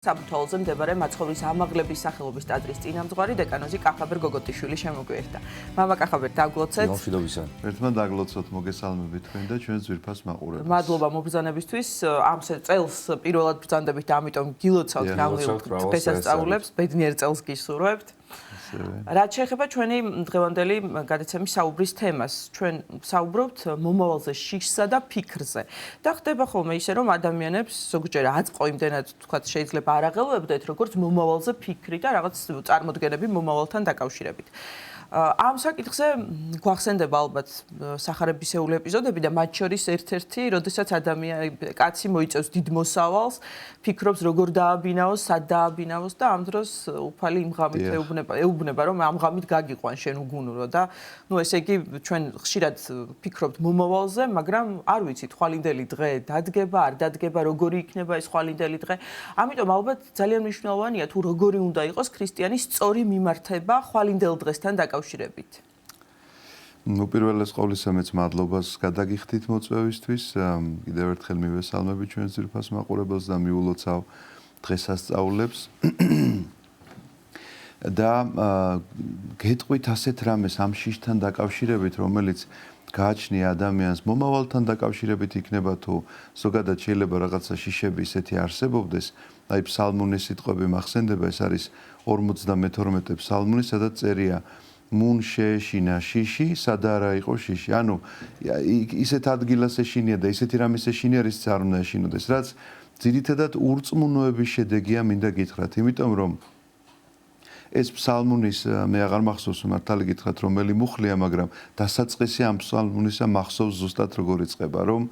საბუთაოლზე მდებარე მაცხოვრის ამაღლების სახელობის ტაძრის წინამძღვარი დეკანოზი კახაბერ გოგოტიშვილი შემოგვიერთდა. მამა კახაბერ, დაგლოცეთ. მშვიდობისა. ერთმან დაგლოცოთ, მოგესალმებით თქვენ და ჩვენს ძვირფას მაყურებელს. მადლობა მობრძანებისთვის. ამ წელს პირველად ბრძანდებით და ამიტომ გილოცავთ გამილ დღესასწაულებს, ბედნიერ წელს გისურვებთ. რაც შეეხება ჩვენი დღევანდელი გადაცემის საუბრის თემას, ჩვენ საუბრობთ მომავალზე შიშსა და ფიქრზე. და ხდება ხოლმე ისე, რომ ადამიანებს ზოგჯერ აწყო იმდენად თქვათ შეიძლება არ აღელვებდეთ, როგორც მომავალზე ფიქრი და რაღაც წარმოდგენები მომავალთან დაკავშირებით. ამ საკითხზე გვახსენდება ალბათ სახარებისეული ეპიზოდები და მათ შორის ერთ-ერთი, როდესაც კაცი მოიწევს დიდ მოსავალს, ფიქრობს როგორ დააბინაოს, სად დააბინაოს და ამ დროს უფალი იმ ღამით ეუბნება, რომ ამ ღამით გაგიყვან შენ უგუნურო და ესე იგი ჩვენ ხშირად ფიქრობთ მომავალზე, მაგრამ არ ვიცით ხვალინდელი დღე დადგება, არ დადგება, როგორი იქნება ეს ხვალინდელი დღე. ამიტომ ალბათ ძალიან მნიშვნელოვანია თუ როგორი უნდა იყოს ქრისტიანის სწორი მიმართება ხვალინდელ დღესთან დაკავშირებით. უპირველეს ყოვლისა მეც მადლობას გადაგიხდით მოწვევისთვის. კიდევ ერთხელ მივესალმები ჩვენს ძვირფას მაყურებელს და მიულოცავ დღესასწაულებს. და გეტყვით ასეთ რამეს ამ შიშთან დაკავშირებით, რომელიც გააჩნია ადამიანს მომავალთან დაკავშირებით იქნება თუ ზოგადად შეიძლება რაღაცა შიშები ისეთი არსებობდეს. აი ფსალმუნის სიტყვები მახსენდება, ეს არის 52 ფსალმუნი, სადაც წერია მუნ შეეშინა შიში, სადარა იყო შიში. ანუ ისეთ ადგილას ეშინია და ისეთი რამის ეშინია, რის არ უნდა ეშინოდეს, რაც ძირითადად ურწმუნოების შედეგია მინდა გითხრათ, იმიტომ რომ ეს ფსალმუნის მე აღარ მახსოვს მართალი გითხრათ რომელი მუხლია, მაგრამ დასაწყისი ამ ფსალმუნისა მახსოვს ზუსტად როგორ იწყება, რომ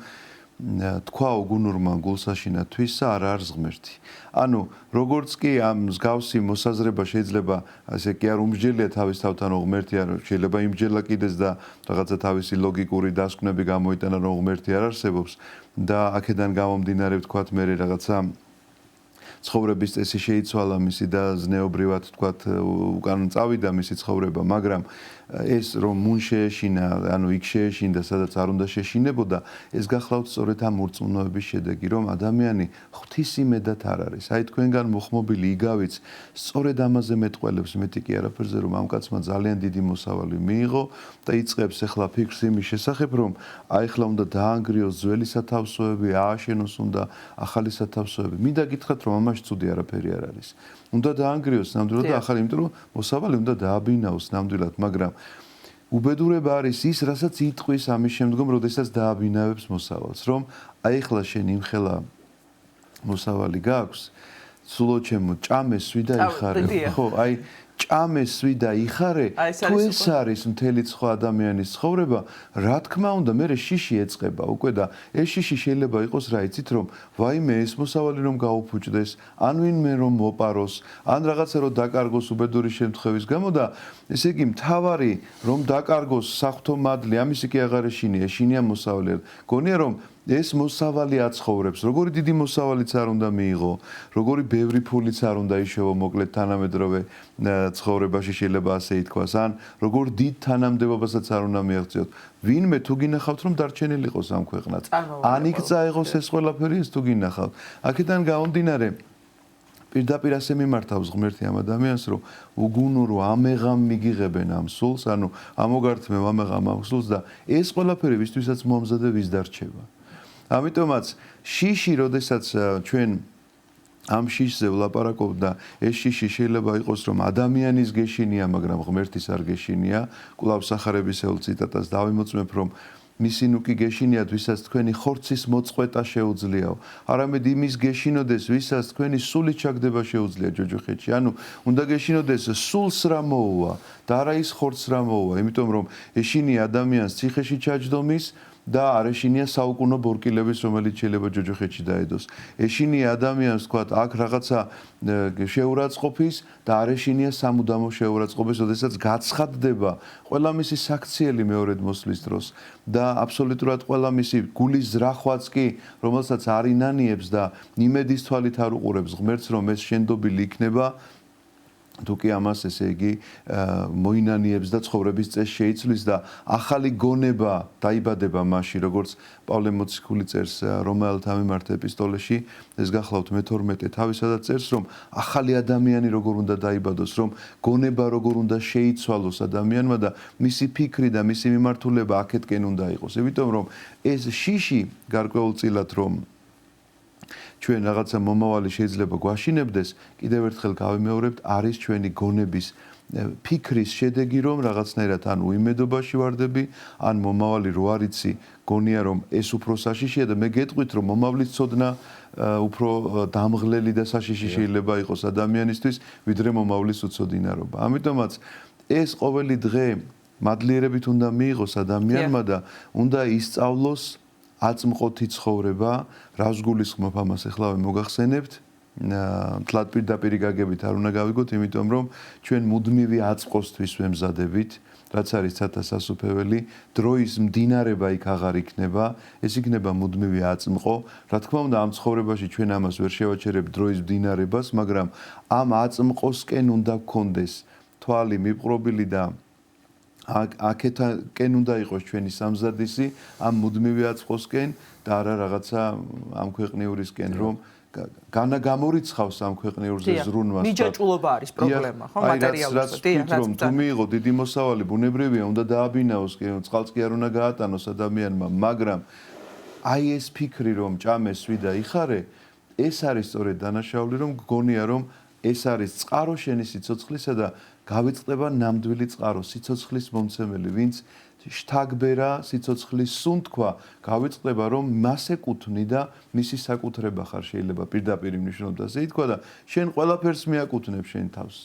თქვა უგუნურმა გულსაშინა თვისა არ არის ღმერთი. ანუ როგორც კი ამ მსგავსი მოსაზრება შეიძლება ასე კი არ უმსჯელია თავის თავთან რომ ღმერთი არ შეიძლება იმსჯელა კიდეც და რაღაცა თავისი ლოგიკური დასკვნები გამოიტანა რომ ღმერთი არ არსებობს და აქედან გამომდინარე ვთქვათ მე რაღაცა ცხოვრების წესი შეიცვალა მისი და ზნეობრივად ვთქვათ უკან წავიდა მისი ცხოვრება, მაგრამ ეს რომ მუნ შეეშინა, ანუ იქ შეეშინდა, სადაც არ უნდა შეშინებოდა, ეს გახლავთ სწორედ ამ ურწმუნოების შედეგი, რომ ადამიანი ღვთისმედად არ არის. აი თქვენგან მოხმობილი იგავიც სწორედ ამაზე მეტყველებს, მეტი კი არაფერზე, რომ ამ კაცმა ძალიან დიდი მოსავალი მიიღო და იწყებს ახლა ფიქრს იმის შესახებ, რომ აი ახლა უნდა დაანგრიოს ძველი სათავსოები, ააშენოს უნდა ახალი სათავსოები. მინდა გითხრათ, რომ ამაში ცუდი არაფერი არ არის. უნდა დაანგრიოს ნამდვილად და ახალი, იმიტომ რომ მოსავალი უნდა დააბინაოს ნამდვილად, მაგრამ უბედურება არის ის, რასაც იტყვის ამის შემდგომ, როდესაც დააბინავებს მოსავალს, რომ აი ახლა შენ იმხელა მოსავალი გაქვს, სულო ჩემო, ჭამე სვი და იხარე. ხო, აი ჭამე სვი და იხარე, თუ ეს არის მთელი სხვა ადამიანის ცხოვრება, რა თქმა უნდა, მე შიში ეწყება უკვე და ეს შიში შეიძლება იყოს რა იცით რომ ვაიმე ეს მოსავალი რომ გაუფუჭდეს, ან ვინმე რომ მოპაროს, ან რაღაცა რომ დაკარგოს უბედური შემთხვევის გამო და ესე იგი მთავარი რომ დაკარგოს საღვთო მადლი, ამისი კი აღარ ეშინია, ეშინია მოსავალი. გონია რომ ეს მოსავალი აცხოვრებს, როგორი დიდი მოსავალიც არ უნდა მიიღო, როგორი ბევრი ფულიც არ უნდა იშოვო, მოკლედ თანამედროვე ცხოვრებაში შეიძლება ასე ითქვას, ან როგორ დიდ თანამდებობასაც არ უნდა მიაღწიოთ. ვინმე თუ გინახავთ რომ დარჩენილი იყოს ამ ქვეყნად, ან იქ წაიღოს ეს ყველაფერი, ის თუ გინახავთ. აქედან გამომდინარე პირდაპირ ასე მიმართავს ღმერთი ამ ადამიანს, რომ უგუნურო ამეღამ მიგიღებენ ამ სულს, ანუ ამოგართმევ ამეღამ ამ სულს და ეს ყველაფერი ვისთვისაც მომზადე ვის დარჩება. ამიტომაც შიში, როდესაც ჩვენ ამ შიშზე ვლაპარაკობთ და ეს შიში შეიძლება იყოს რომ ადამიანის გეშინია, მაგრამ ღმერთის არ გეშინია, კვლავ სახარებისეულ ციტატას დავიმოწმებ, რომ მისი ნუკი გეშინიათ, ვისაც თქვენი ხორცის მოწყვეტა შეუძლიაო. არამედ იმის გეშინოდეს, ვისაც თქვენი სული ჩაგდება შეუძლია ჯოჯოხეთში. ანუ უნდა გეშინოდეს სულს რა მოუვა და არა ის ხორცს რა მოუვა, იმიტომ რომ ეშინია ადამიანს ციხეში ჩაჯდომის და არ ეშინია საუკუნო ბორკილების, რომელიც შეიძლება ჯოჯოხეთში დაედოს. ეშინია ადამიანს, თქვათ, აქ რაღაცა შეურაცხყოფის და არ ეშინია სამუდამო შეურაცხყოფის, როდესაც გაცხადდება ყველა მისი საქციელი მეორედ მოსვლის დროს და აბსოლუტურად ყველა მისი გულის ზრახვაც კი, რომელსაც არ ინანიებს და იმედის თვალით არ უყურებს ღმერთს, რომ ეს შენდობილი იქნება. თუ კი ამას ესე იგი მოინანიებს და ცხოვრების წესს შეიცვლის და ახალი გონება დაიბადება მასში, როგორც პავლე მოციქული წერს რომაელთა მიმართ ეპისტოლეში, ეს გახლავთ მე-12 თავისადაც წერს, რომ ახალი ადამიანი როგორ უნდა დაიბადოს, რომ გონება როგორ უნდა შეიცვალოს ადამიანმა და მისი ფიქრი და მისი მიმართულება აქეთკენ უნდა იყოს. იმიტომ რომ ეს შიში გარკვეულწილად რომ ჩვენ რაღაცა მომავალი შეიძლება გვაშინებდეს, კიდევ ერთხელ გავიმეორებთ, არის ჩვენი გონების ფიქრის შედეგი, რომ რაღაცნაირად ან უიმედობაში ვარდები, ან მომავალი რო არიცი, გონია რომ ეს უფრო საშიშია და მე გეტყვით რომ მომავლის ცოდნა უფრო დამღლელი და საშიში შეიძლება იყოს ადამიანისთვის, ვიდრე მომავლის უცოდინარობა. ამიტომაც ეს ყოველი დღე მადლიერებით უნდა მიიღოს ადამიანმა და უნდა ისწავლოს აწმყოთი ცხოვრება, რას გულისხმობ ამას ახლავე მოგახსენებთ, თლად პირდაპირ გაგებით არ უნდა გავიგოთ, იმიტომ რომ ჩვენ მუდმივი აწმყოსთვის ვემზადებით, რაც არის ცათა სასופველი, დროის მდინარება იქ აღარ იქნება, ეს იქნება მუდმივი აწმყო. რა თქმა უნდა, ამ ცხოვრებაში ჩვენ ამას ვერ შევაჩერებთ დროის მდინარებას, მაგრამ ამ აწმყოსკენ უნდა გქონდეს თვალი მიპყრობილი და აქეთკენ უნდა იყოს ჩვენი სამზადისი ამ მუდმივი აწმყოსკენ და არა რაღაცა ამ ქვეყნიურისკენ რომ განაგამორიცხავს ამ ქვეყნიურზე ზრუნვას. მიჯაჭულობა არის პრობლემა, ხო, მატერიალურზე. რომ თუ მიიღო დიდი მოსავალი, ბუნებრივია, უნდა დააბინაოს, წყალს კი არ უნდა გაატანოს ადამიანმა, მაგრამ აი ეს ფიქრი რომ ჭამეს ვიდა იხარე, ეს არის სწორედ დანაშაული, რომ გგონია რომ ეს არის წყარო შენი სიცოცხლისა და გავიწყდება ნამდვილი წყარო, სიცოცხლის მომცემელი, ვინც შთაგბერა სიცოცხლის სუნთქვა გავიწყდება რომ მას ეკუთვნი და მისი საკუთრება ხარ შეიძლება პირდაპირ მნიშვნელობად ასე ითქვა და შენ ყველაფერს მიაკუთვნებ შენ თავს.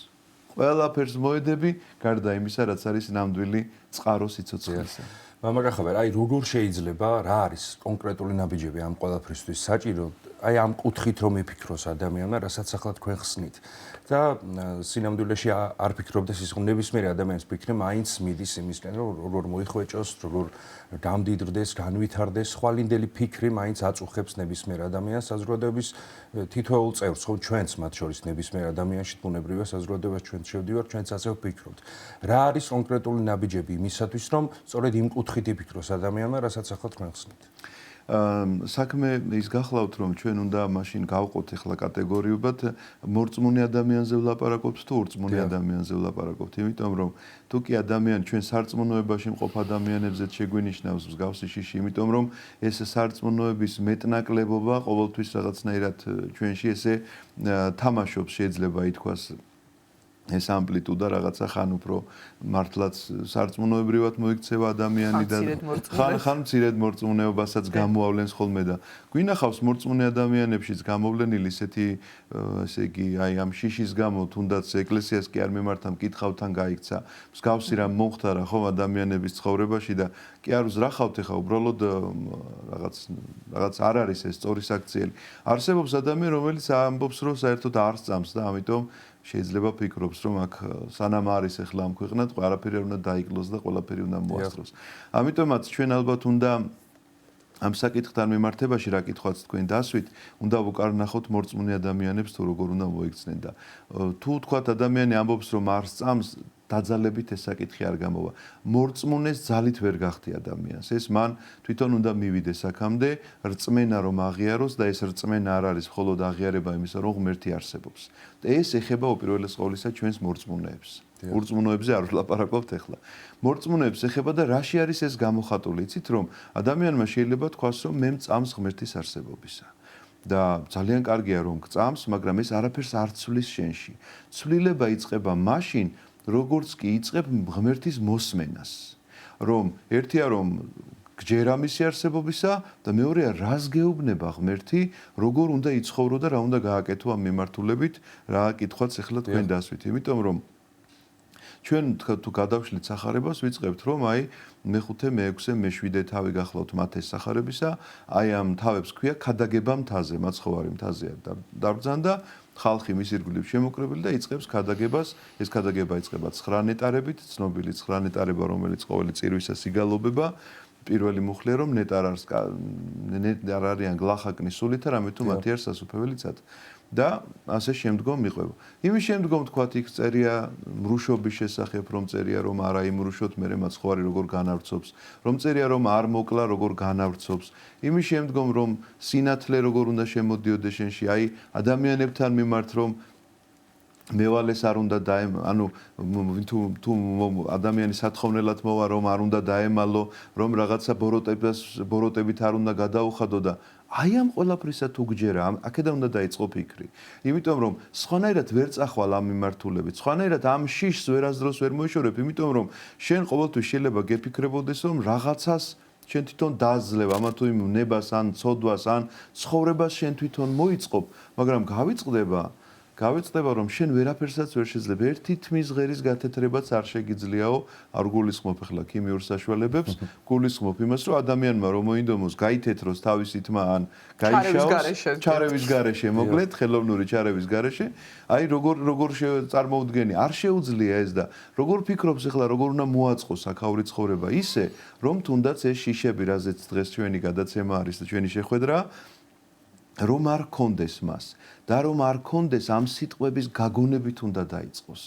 ყველაფერს მოედები გარდა იმისა, რაც არის ნამდვილი წყარო სიცოცხლისა. მამაკახაბერ, აი როგორ შეიძლება, რა არის კონკრეტული ნაბიჯები ამ ყველაფრისთვის საჭირო, აი ამ კუთხით რომ იფიქროს ადამიანმა, რასაც ახლა თქვენ ხსნით. და სინამდვილეში არ ფიქრობდეს ის ნებისმიერი ადამიანის ფიქრი მაინც მიდის იმისკენ, რომ როგორ მოიხვეჭოს, როგორ გამდიდრდეს, განვითარდეს, ხვალინდელი ფიქრი მაინც აწუხებს ნებისმიერ ადამიანს საზოგადოების თითოეულ წევრს, ხო, ჩვენც მათ შორის ნებისმიერ ადამიანში ბუნებრივია საზოგადოებას ჩვენც შევდივართ, ჩვენც ასე ვფიქრობთ. რა არის კონკრეტული ნაბიჯები იმისათვის, რომ სწორედ იმ კუთხით იფიქროს ადამიანმა, რასაც ახლა თქვენ ხსნით? საქმე ის გახლავთ რომ ჩვენ უნდა მაშინ გავყოთ ახლა კატეგორიულად მორწმუნე ადამიანზე ვლაპარაკობთ თუ ურწმუნე ადამიანზე ვლაპარაკობთ, იმიტომ რომ თუ კი ადამიანი ჩვენ სარწმუნოებაში მყოფ ადამიანებზეც შეგვინიშნავს მსგავსი შიში, იმიტომ რომ ეს სარწმუნოების მეტნაკლებობა ყოველთვის რაღაცნაირად ჩვენში ესე თამაშობს, შეიძლება ითქვას ეს ამპლიტუდა რაღაცა ხან უფრო მართლაც სარწმუნოებრივად მოიქცევა ადამიანი და ხან მცირედ მორწმუნეობასაც გამოავლენს ხოლმე და გვინახავს მორწმუნე ადამიანებშიც გამოვლენილი ესეთი ესე იგი აი ამ შიშის გამო თუნდაც ეკლესიას კი არ მიმართა მკითხავთან გაიქცა მსგავსი რამ მომხდა რა ხო ადამიანების ცხოვრებაში და კი არ ვზრახავთ ეხა უბრალოდ რაღაც არ არის ეს სწორი საქციელი არსებობს ადამიანი რომელიც ამბობს რომ საერთოდ არ სწამს და ამიტომ შეიძლება ფიქრობს რომ აქ სანამ არის ახლა ამ ქვეყნად ყველაფერი უნდა დაიკლოს და ყველაფერი უნდა მოასწროს. ამიტომაც ჩვენ ალბათ უნდა ამ საკითხთან მიმართებაში რა კითხვაც თქვენ დასვით, უნდა ვუკარნახოთ მორწმუნე ადამიანებს თუ როგორ უნდა მოიქცნენ და თუ თქვათ ადამიანი ამბობს რომ არ სწამს დაძალებით ეს საკითხი არ გამოვა. მორწმუნეს ძალით ვერ გახდი ადამიანს. ეს მან თვითონ უნდა მივიდეს აქამდე, რწმენა რომ აღიაროს და ეს რწმენა არ არის მხოლოდ აღიარება იმისა, რომ ღმერთი არსებობს. და ეს ეხება უპირველეს ყოვლისა ჩვენს მორწმუნეებს. ურწმუნოებზე არ ვლაპარაკობთ ახლა. მორწმუნეებს ეხება და რაში არის ეს გამოხატული? იცით რომ ადამიანმა შეიძლება თქვას რომ მე მწამს ღმერთის არსებობისა. და ძალიან კარგია რომ გწამს, მაგრამ ეს არაფერს არ ცვლის შენში. ცვლილება იწყება მაშინ როგორც კი იწყებ ღმერთის მოსმენას, რომ ერთია რომ გჯერა მისი არსებობისა და მეორეა რას გეუბნება ღმერთი, როგორ უნდა იცხოვრო და რა უნდა გააკეთო ამ მიმართულებით, რა კითხვაც ახლა თქვენ დასვით, იმიტომ რომ ჩვენ თუ გადავშლით სახარებას ვიწყებთ რომ აი მე-5, მე-6, მე-7 თავი გახლავთ მათ ეს სახარებისა, აი ამ თავებს ქვია ქადაგება მთაზე, მაცხოვარი მთაზეა დაბრძანდა ხალხი მის ირგვლივ შემოკრებილი და იწყებს ქადაგებას. ეს ქადაგება იწყება 9 ნეტარებით, ცნობილი 9 ნეტარება, რომელიც ყოველი წირვისას იგალობება. პირველი მუხლია რომ ნეტარ არიან გლახაკნის სულით, რამე თუ მათი არ სასופველიცად. და ასე შემდგომ მიყვება. იმის შემდგომ თქვათ იქ წერია მრუშობის შესახებ, რომ წერია რომ არა იმრუშოთ, მე მაცხოვარი როგორ განავრცობს, რომ წერია რომ არ მოკლა, როგორ განავრცობს. იმის შემდგომ რომ სინათლე როგორ უნდა შემოდიოდეს შენში, აი ადამიანებთან მიმართ რომ მევალეს არ უნდა ანუ თუ ადამიანი სათხოვნელად მოვა რომ არ უნდა დაემალო, რომ რაღაცა ბოროტებით არ უნდა გადაუხადო და აი ამ ყველაფრისა თუ გჯერა, აქედან უნდა დაიწყო ფიქრი. იმიტომ რომ სხვანაირად ვერ წახვალ ამ მიმართულებით, სხვანაირად ამ შიშს ვერასდროს ვერ მოიშორებ, იმიტომ რომ შენ ყოველთვის შეიძლება გეფიქრებოდეს რომ რაღაცას შენ თვითონ დაძლევ ამა თუ იმ ნებას ან ცოდვას ან ცხოვრებას შენ თვითონ მოიწყობ, მაგრამ გავიწყდება რომ შენ ვერაფერსაც ვერ შეძლებ. ერთი თმის ღერის გათეთრებაც არ შეგიძლიაო, არ გულისხმობ ახლა ქიმიურ საშუალებებს, გულისხმობ იმას რომ ადამიანმა რომ მოინდომოს გაითეთროს თავისი თმა ან გაიშაოს ჩარევის გარეშე, მოკლედ ხელოვნური ჩარევის გარეშე, აი როგორ წარმოუდგენი, არ შეუძლია ეს და როგორ ფიქრობს ახლა როგორ უნდა მოაწყოს აქაური ცხოვრება ისე, რომ თუნდაც ეს შიშები, რაზეც დღეს ჩვენი გადაცემა არის და ჩვენი შეხვედრა რომ არ კონდეს მას და რომ არ კონდეს ამ სიტყვების გაგონებით უნდა დაიწყოს.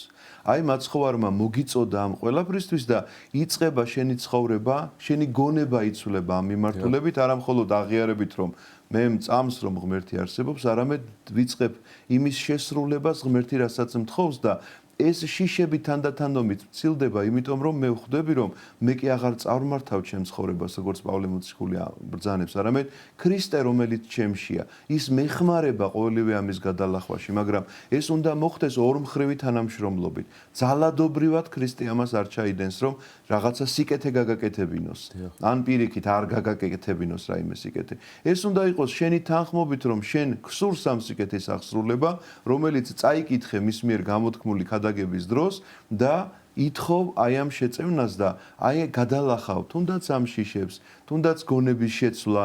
აი მაცხოვარმა მოგიწოდა ამ ყველაფრისთვის და იწყება შენი ცხოვრება, შენი გონება იცვლება ამ მიმართულებით, არა მხოლოდ აღიარებით რომ მე მწამს რომ ღმერთი არსებობს, არამედ ვიწყებ იმის შესრულებას ღმერთი რასაც მთხოვს და ეს შიშები თანდათანობით მცილდება, იმიტომ რომ მე ვხვდები რომ მე კი აღარ წარმართავ ჩემ ცხოვრებას, როგორც პავლე მოციქული ბრძანებს, არამედ ქრისტე რომელიც ჩემშია, ის მეხმარება ყოველივე ამის გადალახვაში, მაგრამ ეს უნდა მოხდეს ორმხრივი თანამშრომლობით. ძალადობრივად ქრისტე ამას არ ჩაიდენს, რომ რაღაცა სიკეთე გაგაკეთებინოს, ან პირიქით არ გაგაკეთებინოს რაიმე სიკეთე. ეს უნდა იყოს შენი თანხმობით, რომ შენ გსურს ამ სიკეთის აღსრულება, რომელიც წაიკითხე მის მიერ გამოთქმული გადაგების დროს და ითხოვ აი ამ შეწევნას და აი გადალახავ თუნდაც ამ შიშებს, თუნდაც გონების შეცვლა,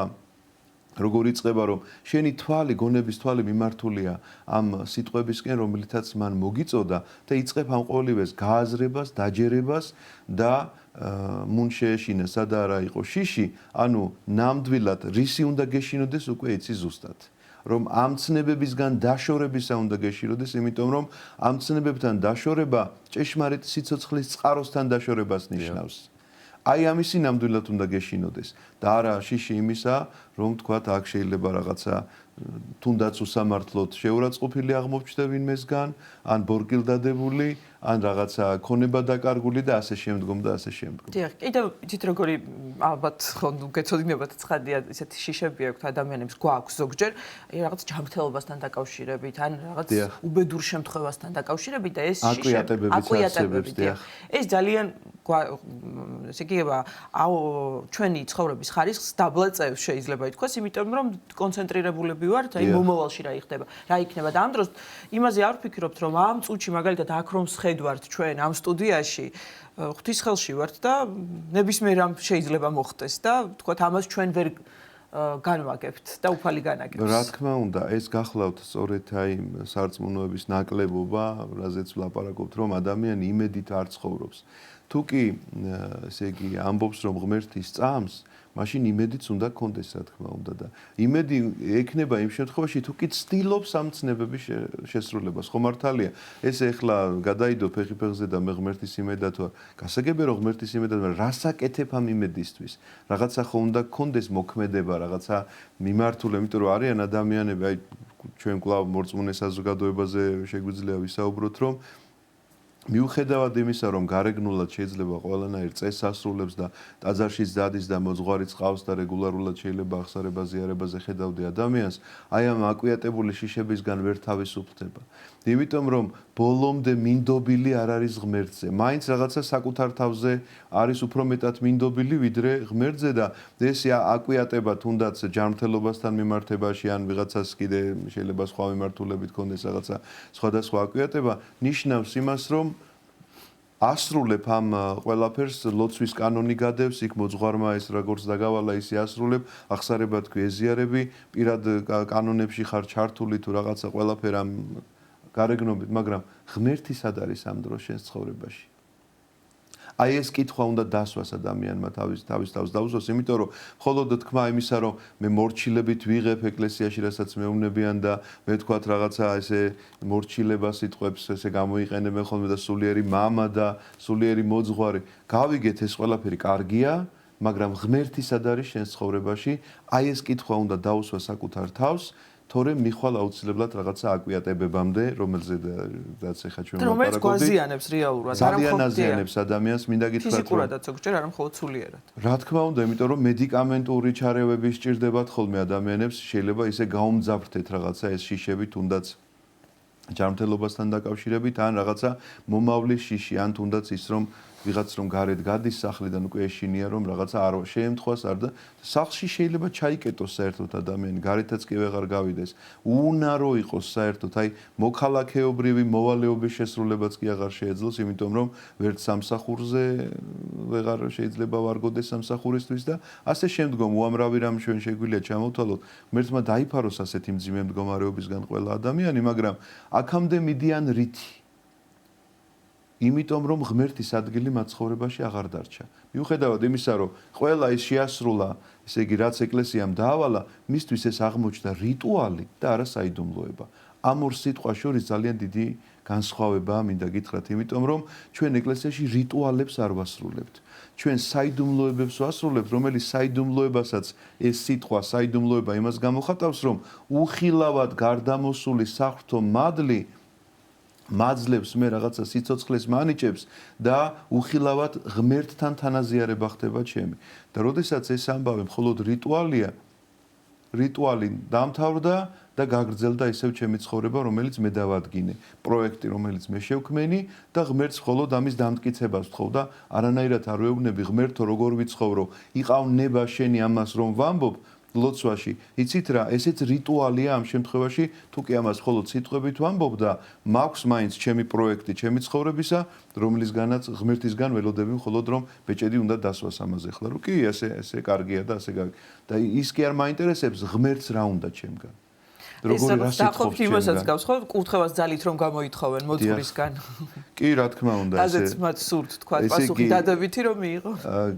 როგორ იწყება რომ შენი თვალი, გონების თვალი მიმართულია ამ სიტყვებისკენ, რომლითაც მან მოგიწოდა და იწყებ ამ ყოველივეს გააზრებას, დაჯერებას და მუნ შეეშინა სადა არა იყო შიში, ანუ ნამდვილად რისი უნდა გეშინოდეს უკვე იცი ზუსტად. რომ ამ ცნებებისგან დაშორებისა უნდა გეშინოდეს, იმიტომ რომ ამ ცნებებთან დაშორება ჭეშმარიტ სიცოცხლის წყაროსთან დაშორებას ნიშნავს. აი ამისი ნამდვილად უნდა გეშინოდეს და არა შიში იმისა, რომ თქვათ აქ შეიძლება რაღაცა თუნდაც უსამართლოდ შეურაცხყოფილი აღმოჩნდა ვინმესგან, ან ბორკილდადებული, ან რაღაცა ქონება დაკარგული და ასე შემდგომ და ასე შემდგომ. დიახ, კიდევ იცით როგორი ალბათ გეცოდინებათ ცხადია, ისეთი შიშები აქვთ ადამიანებს, გვაქვს ზოგჯერ, რაღაც ჯანმრთელობასთან დაკავშირებით, ან რაღაც უბედურ შემთხვევასთან დაკავშირებით და ეს შიშები აკვიატებებით, ეს ძალიან ესე იგი ჩვენი ცხოვრების ხარისხს დაბლეწევს შეიძლება ითქვას, იმიტომ რომ კონცენტრირებულები ვართ, აი მომავალში რა იხდება, რა იქნება და ამ დროს იმაზე არ ვფიქრობთ, რომ ამ წუთში მაგალითად აქ რომ ვართ ჩვენ ამ სტუდიაში, ღვთის ხელში ვართ და ნებისმიერ რამ შეიძლება მოხდეს და თქვათ ამას ჩვენ ვერ განვაგებთ და უფალი განაგებთ. რა თქმა უნდა, ეს გახლავთ სწორედ აი სარწმუნოების ნაკლებობა, რაზეც ვლაპარაკობთ, რომ ადამიანი იმედით არ ცხოვრობს. თუ კი ესე იგი ამბობს, რომ ღმერთი სწამს, მაშინ იმედიც უნდა გქონდეს, რა თქმა უნდა და იმედი ექნება იმ შემთხვევაში, თუ კი ცდილობს ამ ცნებების შესრულებას. ხო მართალია, ეს ეხლა გადაიდო ფეხი ფეხზე და მე ღმერთის იმედად ვარ. გასაგებია რომ ღმერთის იმედად ვარ, რას აკეთებ ამ იმედისთვის? რაღაცა ხო უნდა გქონდეს მოქმედება, რაღაცა მიმართულება, იმიტომ რომ არიან ადამიანები, აი ჩვენ კვლავ მორწმუნე საზოგადოებაზე შეგვიძლია ვისაუბროთ, რომ მიუხედავად იმისა, რომ გარეგნულად შეიძლება ყველანაირ წესს ასრულებს და ტაძარში დადის და მოძღვარიც ყავს და რეგულარულად შეიძლება ახსარება ზიარებაზე ხედავდე ადამიანს, აი ამ აკვიატებული შიშებისგან ვერ თავისუფლდება. იმიტომ რომ ბოლომდე მინდობილი არ არის ღმერთზე. მაინც რაღაცა საკუთარ თავზე არის უფრო მეტად მინდობილი ვიდრე ღმერთზე და ეს აკვიატება თუნდაც ჯანმრთელობასთან მიმართებაში ან ვიღაცას კიდე შეიძლება სხვა მიმართულებით ქონდეს რაღაცა სხვადასხვა აკვიატება, ნიშნავს იმას, რომ ასრულებ ამ ყველაფერს ლოცვის კანონი გადევს, იქ მოძღვარმა ეს როგორც დაგავალა ისე ასრულებ, ახსარება თქვი ეზიარები, პირად კანონებში ხარ ჩართული თუ რაღაცა ყველაფერ ამ გარეგნობით, მაგრამ ღმერთი სად არის ამ დროს შენს ცხოვრებაში? აი ეს კითხვა უნდა დასვას ადამიანმა თავის თავს დაუსვას, იმიტომ რომ მხოლოდ თქმა იმისა, რომ მე მორჩილებით ვიღებ ეკლესიაში, რასაც მეუბნებიან და მე თქვათ რაღაცა ესე მორჩილება სიტყვებს ესე გამოიყენებენ ხოლმე და სულიერი მამა და სულიერი მოძღვარი. გავიგეთ ეს ყველაფერი კარგია, მაგრამ ღმერთი სად არის შენ ცხოვრებაში? აი ეს კითხვა უნდა დაუსვა საკუთარ თავს. თორემ მიხვალ აუცილებლად რაღაცა აკვიატებებამდე, რომელზედაც ეხა ჩვენ ვაპარაკობთ. რომელიც გვაზიანებს რეალურად, ძალიან აზიანებს ადამიანს, მინდა გითხრათ, რომ ფიზიკურადაც ზოგჯერ არა მხოლოდ სულიერად. რა თქმა უნდა, იმიტომ რომ მედიკამენტური ჩარევები სჭირდებათ ხოლმე ადამიანებს, შეიძლება ისე გაუმძაფრდეთ რაღაცა ეს შიშები, თუნდაც ჯანმრთელობასთან დაკავშირებით, ან რაღაცა მომავლის შიში, ან თუნდაც ის რომ ვიღაც რომ გარეთ გადის სახლიდან უკვე ეშინია რომ რაღაცა არ შეემთხვას არ და სახლში შეიძლება ჩაიკეტოს საერთოდ ადამიანი გარეთაც კი ვეღარ გავიდეს უნარო იყოს საერთოდ აი მოქალაქეობრივი მოვალეობის შესრულებაც კი აღარ შეეძლოს იმიტომ რომ ვერც სამსახურზე ვეღარ შეიძლება ვარგოდეს სამსახურისთვის და ასე შემდგომ უამრავი რამ ჩვენ შეგვიძლია ჩამოვთვალოთ ღმერთმა დაიფაროს ასეთი მძიმე მდგომარეობისგან ყველა ადამიანი მაგრამ აქამდე მიდიან რითი იმიტომ რომ ღმერთის ადგილი მათ ცხოვრებაში აღარ დარჩა. მიუხედავად იმისა, რომ ყველა ის შეასრულა, ესე იგი რაც ეკლესიამ დაავალა, მისთვის ეს აღმოჩნდა რიტუალი და არა საიდუმლოება. ამ ორ სიტყვას შორის ძალიან დიდი განსხვავებაა, მინდა გითხრათ, იმიტომ რომ ჩვენ ეკლესიაში რიტუალებს არ ვასრულებთ. ჩვენ საიდუმლოებებს ვასრულებთ, რომელიც საიდუმლოებასაც ეს სიტყვა საიდუმლოება იმას გამოხატავს, რომ უხილავად გარდამოსული საღვთო მადლი მაძლევს მე რაღაცა სიცოცხლეს მანიჭებს და უხილავად ღმერთთან თანაზიარება ხდება ჩემი. და როდესაც ეს ამბავი მხოლოდ რიტუალია, რიტუალი დამთავრდა და გაგრძელდა ისევ ჩემი ცხოვრება, რომელიც მე დავადგინე, პროექტი, რომელიც მე შევქმენი და ღმერთს მხოლოდ ამის დამტკიცებას ვთხოვ და არანაირად არ ვეუბნები ღმერთო, როგორ ვიცხოვრო, იყავ ნება შენი ამას რომ ვამბობ ლოცვაში. იცით რა, ესეც რიტუალია ამ შემთხვევაში, თუ კი ამას მხოლოდ სიტყვებით ვამბობ და მაქვს მაინც ჩემი პროექტი, ჩემი ცხოვრებისა, რომლისგანაც ღმერთისგან ველოდები მხოლოდ რომ ბეჭედი უნდა დასვას ამაზე. ხლა რო კი ესე კარგია და ასე და ის კი არ მაინტერესებს ღმერთს რა უნდა ჩემგან. როგორი რა სიტყვით იმასაც გავს ხო კურთხევას ძალით რომ გამოითხოვენ მოძღვრისგან. კი რა თქმა უნდა ესე. ასეც მათ სურთ თქვა პასუხი დადებითი რომ მიიღო.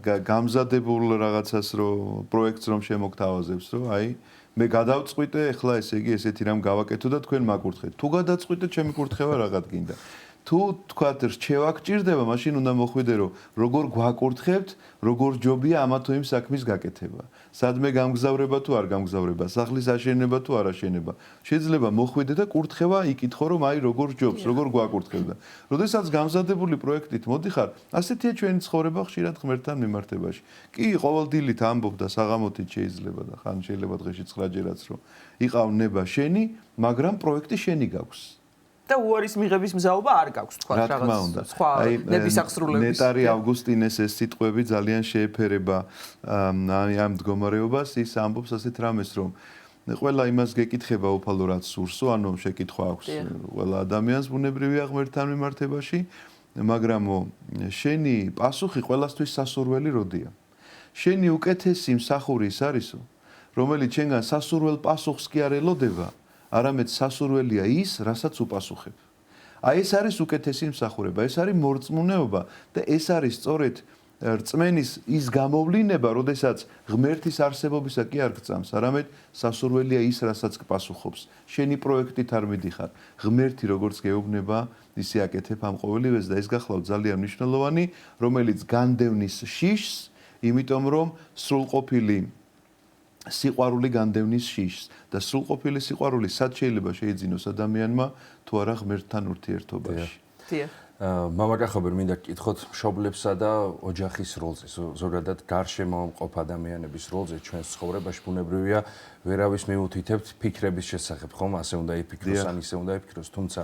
გამზადებულ რაღაცას რომ პროექტს რომ შემოგთავაზებს რომ აი მე გადავწყვიტე ახლა ესე იგი ესეთი რამ გავაკეთო და თქვენ მაგურთხეთ. თუ გადაწყვიტეთ ჩემი კურთხევა რაღაც გინდა. თუ თქვათ რჩევა გჭირდება, მაშინ უნდა მოხვიდე რომ როგორ გვაკურთხებთ, როგორ ჯობია ამა თუ იმ საქმის გაკეთება. სადმე გამგზავრება თუ არ გამგზავრება, სახლის აშენება თუ არ აშენება. შეიძლება მოხვიდე და კურთხევა იკითხო რომ აი როგორ ჯობს, როგორ გვაკურთხებდა. როდესაც გამზადებული პროექტით მოდიხარ, ასეთია ჩვენი ცხოვრება ხშირად ღმერთთან მიმართებაში. კი, ყოველდილით ამბობ და საღამოთით შეიძლება და ხან შეიძლება დღეში 9 ჯერაც რომ იყავ ნება შენი, მაგრამ პროექტი შენი გაქვს. და უარის მიღების მზაობა არ გაქვს თქვა რაღაც სხვა ნების აღსრულების. ნეტარი ავგუსტინეს ეს სიტყვები ძალიან შეეფერება ამ მდგომარეობას, ის ამბობს ასეთ რამეს, რომ ყველა იმას გეკითხება უფალო რაც სურსო, ანუ შეკითხვა აქვს ყველა ადამიანს ბუნებრივია ღმერთთან მიმართებაში, მაგრამ შენი პასუხი ყველასთვის სასურველი როდია. შენი უკეთესი მსახური ის არისო, რომელიც შენგან სასურველ პასუხს კი არ ელოდება. არამედ სასურველია ის, რასაც უპასუხებ. აი ეს არის უკეთესი მსახურება, ეს არის მორწმუნეობა და ეს არის სწორედ რწმენის ის გამოვლინება, როდესაც ღმერთის არსებობისა კი არ გწამს, არამედ სასურველია ის, რასაც გპასუხობს. შენი პროექტით არ მიდიხარ. ღმერთი როგორც გეუბნება, ისე აკეთებ ამ ყოველივეს და ეს გახლავთ ძალიან მნიშვნელოვანი, რომელიც განდევნის შიშს, იმიტომ რომ სრულყოფილი სიყვარული განდევნის შიშს და სრულყოფილი სიყვარული სად შეიძლება შეიძინოს ადამიანმა თუ არა ღმერთთან ურთიერთობაში. დიახ. მამაკაცობერ მინდა გკითხოთ მშობლებსა და ოჯახის როლზე, ზოგადად გარშემო მყოფ ადამიანების როლზე ჩვენს ცხოვრებაში ბუნებრივია ვერავის მიუთითებთ ფიქრების შესახებ, ხომ? ასე უნდა იფიქროს, ან ისე უნდა იფიქროს, თუმცა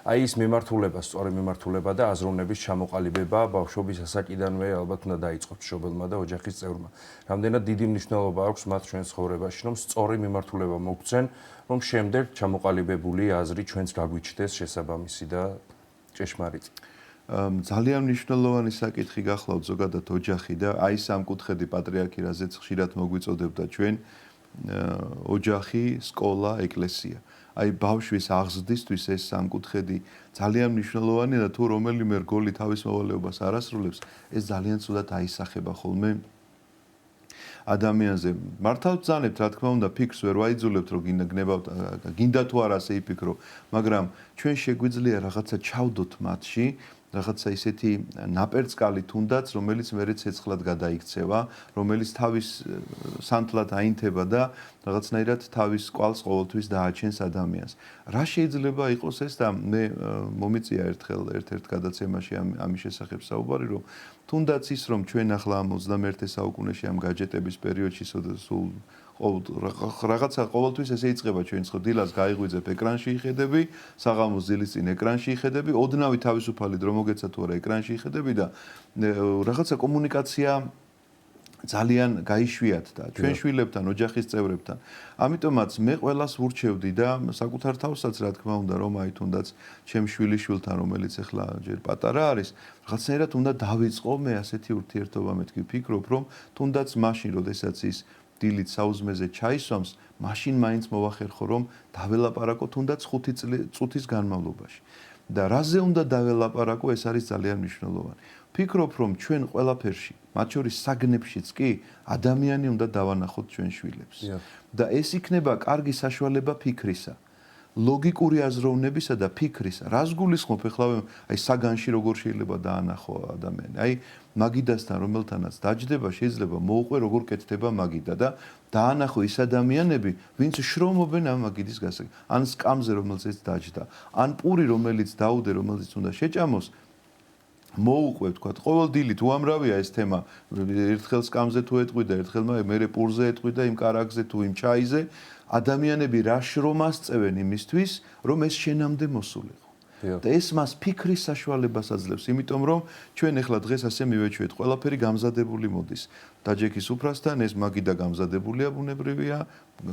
აი ეს მიმართულება, სწორი მიმართულება და აზროვნების ჩამოყალიბება ბავშვობის ასაკიდანვე ალბათ უნდა დაიწყოს მშობელმა და ოჯახის წევრმა. რამდენად დიდი მნიშვნელობა აქვს მათ ჩვენს ცხოვრებაში, რომ სწორი მიმართულება მოგცენ, რომ შემდეგ ჩამოყალიბებული აზრი ჩვენს გაგვიჩნდეს შესაბამისი და ჭეშმარიტი. ძალიან მნიშვნელოვანი საკითხი გახლავთ ზოგადად ოჯახი და აი სამკუთხედი პატრიარქი, რაზეც ხშირად მოგვიწოდებდა ჩვენ ოჯახი, სკოლა, ეკლესია. აი ბავშვის აღზრდისთვის ეს სამკუთხედი ძალიან მნიშვნელოვანია და თუ რომელიმე რგოლი თავის მოვალეობას არ ასრულებს, ეს ძალიან ცუდად აისახება ხოლმე ადამიანზე. მართავთ ბრძანებთ, რა თქმა უნდა, ფიქრს ვერ ვაიძულებთ, რომ გინდა თუ არა ასე იფიქრო, მაგრამ ჩვენ შეგვიძლია რაღაცა ჩავდოთ მათში, რაღაცა ისეთი ნაპერწკალი თუნდაც, რომელიც მერე ცეცხლად გადაიქცევა, რომელიც თავის სანთლად აინთება და რაღაცნაირად თავის კვალს ყოველთვის დააჩენს ადამიანს. რა შეიძლება იყოს ეს და მე მომიწია ერთხელ ერთ-ერთ გადაცემაში ამის შესახებ საუბარი, რომ თუნდაც ის რომ ჩვენ ახლა 21 საუკუნეში ამ გაჯეტების პერიოდში სულ რაღაცა ყოველთვის ესე იწყება ჩვენს ხო დილას გაიღვიძებ ეკრანში იხედები, საღამოს დილის წინ ეკრანში იხედები, ოდნავი თავისუფალი დრო მოგეცა თუ არა ეკრანში იხედები და რაღაცა კომუნიკაცია ძალიან გაიშვიათდა ჩვენ შვილებთან, ოჯახის წევრებთან. ამიტომაც მე ყველას ვურჩევდი და საკუთარ თავსაც რა თქმა უნდა რომ აი თუნდაც ჩემ შვილიშვილთან რომელიც ახლა ჯერ პატარა არის, რაღაცნაირად უნდა დავიწყო მე ასეთი ურთიერთობა მეთქი ვფიქრობ რომ თუნდაც მაშინ როდესაც ის დილით საუზმეზე ჩაისვამს, მაშინ მაინც მოვახერხო რომ დაველაპარაკო თუნდაც 5 წუთის განმავლობაში. და რაზე უნდა დაველაპარაკო, ეს არის ძალიან მნიშვნელოვანი. ვფიქრობ რომ ჩვენ ყველაფერში, მათ შორის საგნებშიც კი ადამიანი უნდა დავანახოთ ჩვენ შვილებს. და ეს იქნება კარგი საშუალება ფიქრისა. ლოგიკური აზროვნებისა და ფიქრისა. რას გულისხმობ ახლა აი საგანში როგორ შეიძლება დაანახო ადამიანი? აი მაგიდასთან რომელთანაც დაჯდება შეიძლება მოუყვე როგორ კეთდება მაგიდა და დაანახო ის ადამიანები, ვინც შრომობენ ამ მაგიდის გასაგებად. ან სკამზე რომელზეც დაჯდა, ან პური რომელიც დაუდე რომელზეც უნდა შეჭამოს მოუყვე თქვა ყოველ დილით უამრავია ეს თემა ერთხელ სკამზე თუ ეტყვიდა ერთხელ მერე პურზე ეტყვიდა იმ კარაგზე თუ იმ ჩაიზე ადამიანები რა შრომას წევენ იმისთვის რომ ეს შენამდე მოსულიყო და ეს მას ფიქრის საშუალებას აძლევს იმიტომ რომ ჩვენ ახლა დღეს ასე მივეჩვევთ ყველაფერი გამზადებული მოდის დაჯექის უფრასთან ეს მაგიდა გამზადებულია ბუნებრივია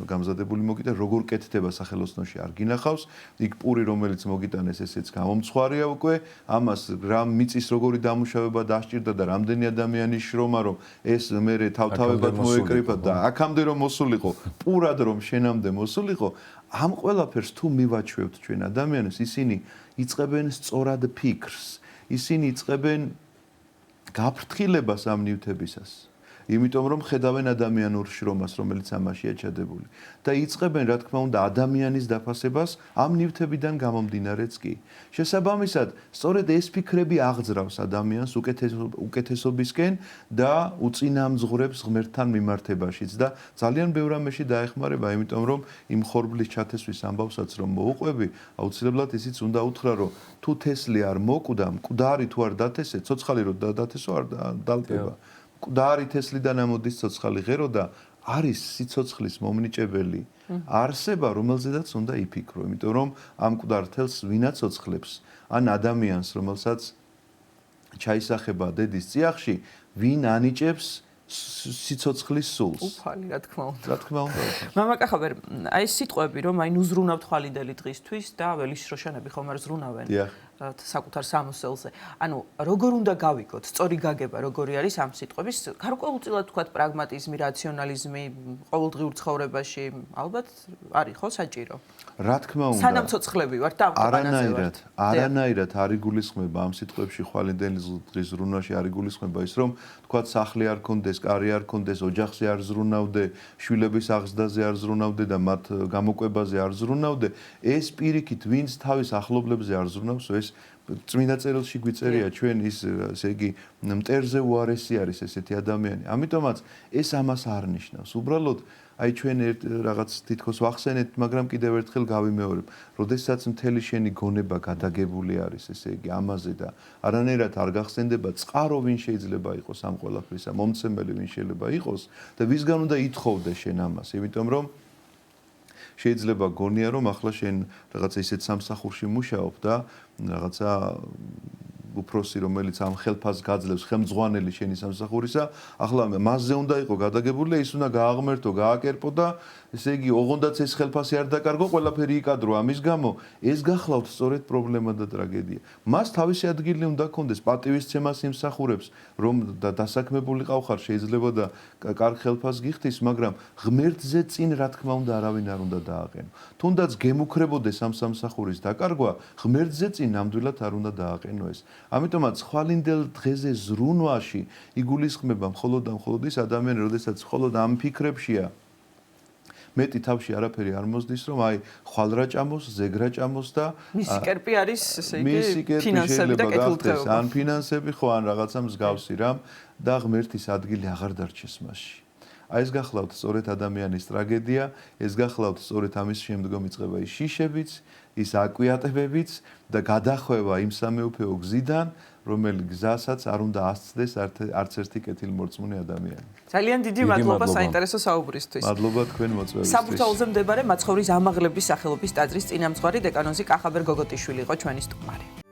გამზადებული მოგიტან როგორ კეთდება სახელოსნოში არ გინახავს იქ პური რომელიც მოგიტანეს ესეც გამომცხვარია უკვე ამას რა მიწის როგორი დამუშავება დასჭირდა და რამდენი ადამიანის შრომა რომ ეს მერე თავთავებად მოეკრიფა და აქამდე რომ მოსულიყო პურად რომ შენამდე მოსულიყო ამ ყველაფერს თუ მივაჩვევთ ჩვენ ადამიანებს ისინი იწყებენ სწორად ფიქრს ისინი იწყებენ გაფრთხილებას ამ ნივთებისას იმიტომ რომ ხედავენ ადამიანურ შრომას რომელიც ამაშია ჩადებული და იწყებენ რა თქმა უნდა ადამიანის დაფასებას ამ ნივთებიდან გამომდინარეც კი შესაბამისად სწორედ ეს ფიქრები აღძრავს ადამიანს უკეთესობისკენ და უწინამძღვრებს ღმერთთან მიმართებაშიც და ძალიან ბევრ ამაში დაეხმარება იმიტომ რომ იმ ხორბლის ჩათესვის ამბავსაც რომ მოუყვები აუცილებლად ისიც უნდა უთხრა რომ თუ თესლი არ მოკვდა მკვდარი თუ არ დათესე ცოცხალი რო დათესო არ დალპება მკვდარი თესლიდან ამოდის ცოცხალი ღერო და არის სიცოცხლის მომნიჭებელი არსება რომელზედაც უნდა იფიქრო იმიტომ რომ ამ მკვდარ თელს ვინაც ცოცხლებს ან ადამიანს რომელსაც ჩაისახება დედის წიაღში ვინ ანიჭებს სიცოცხლის სულს უფალი რა თქმა უნდა რა თქმა უნდა მამა კახაბერ აი სიტყვები რომ აი ნუზრუნავთ ხვალინდელი დღისთვის და ველის შროშანები ხომ არ ზრუნავენ საკუთარ სამოსელზე. ანუ როგორ უნდა გავიგოთ, სწორი გაგება როგორი არის ამ სიტყვების, გარკვეულწილად თქვათ პრაგმატიზმი, რაციონალიზმი ყოველდღიურ ცხოვრებაში ალბათ არის ხო საჭირო? რა თქმა უნდა. სანამ ცოცხლები ვართ და არანაირად არ იგულისხმება ამ სიტყვებში ხვალინდელი დღის ზრუნვაში არ იგულისხმება ის რომ თქვათ სახლი არ კონდეს, კარი არ კონდეს, ოჯახზე არ ზრუნავდე, შვილების აღზრდაზე არ ზრუნავდე და მათ გამოკვებაზე არ ზრუნავდე, ეს პირიქით ვინც თავის ახლობლებზე არ ზრუნავს, ეს წმინდა წერილში გვიწერია ჩვენ ის ესე იგი მტერზე უარესი არის ესეთი ადამიანი. ამიტომაც ეს ამას არ ნიშნავს. უბრალოდ აი ჩვენ რაღაც თითქოს ვახსენეთ, მაგრამ კიდევ ერთხელ გავიმეორებ. როდესაც მთელი შენი გონება გადაგებული არის, ესე იგი ამაზე და არანაირად არ გახსენდება წყარო ვინ შეიძლება იყოს ამ ყველაფრისა, მომცემელი ვინ შეიძლება იყოს და ვისგან უნდა ითხოვდე შენ ამას, იმიტომ რომ შეიძლება გონია რომ ახლა შენ რაღაცა ისეთ სამსახურში მუშაობ და რაღაცა უფროსი, რომელიც ამ ხელფასს გაძლევს, ხელმძღვანელი შენი სამსახურისა, ახლა მასზე უნდა იყო გადაგებული და ის უნდა გააღმერთო, გააკერპო და ესე იგი, ოღონდაც ეს ხელფასი არ დაკარგო, ყველაფერი იკადრო. ამის გამო ეს გახლავთ სწორედ პრობლემა და ტრაგედია. მას თავისი ადგილი უნდა ქონდეს, პატივისცემას იმსახურებს, რომ დასაქმებული ყავხარ შეიძლება და კარგ ხელფასს გიხდის, მაგრამ ღმერთზე წინ რა თქმა უნდა არავინ არ უნდა დააყენო. თუნდაც გემუქრებოდეს ამ სამსახურის დაკარგვა, ღმერთზე წინ ნამდვილად არ უნდა დააყენო ეს. ამიტომაც ხვალინდელ დღეზე ზრუნვაში იგულისხმება მხოლოდ და მხოლოდ ის ადამიანი, როდესაც მხოლოდ ამ ფიქრებშია მეტი თავში არაფერი არ მოსდის, რომ აი ხვალ რა ჭამოს, ზეგ რა ჭამოს და მისი კერპი არის, ესე იგი, ფინანსები და კეთილდღეობა. ან ფინანსები ხო, ან რაღაცა მსგავსი რამ და ღმერთის ადგილი აღარ დარჩეს მასში. აი ეს გახლავთ სწორედ ადამიანის ტრაგედია, ეს გახლავთ სწორედ ამის შემდგომ იწყება ის შიშებიც, ის აკვიატებებიც და გადახვევა იმ სამეუფეო გზიდან, რომელიც გზასაც არ უნდა ასწდეს არც ერთი კეთილმორწმუნე ადამიანი. ძალიან დიდი მადლობა საინტერესო საუბრისთვის. მადლობა თქვენ მოწვევისთვის. საბურთალოზე მდებარე მაცხოვრის ამაღლების სახელობის ტაძრის წინამძღვარი დეკანოზი კახაბერ გოგოტიშვილი იყო ჩვენი სტუმარი.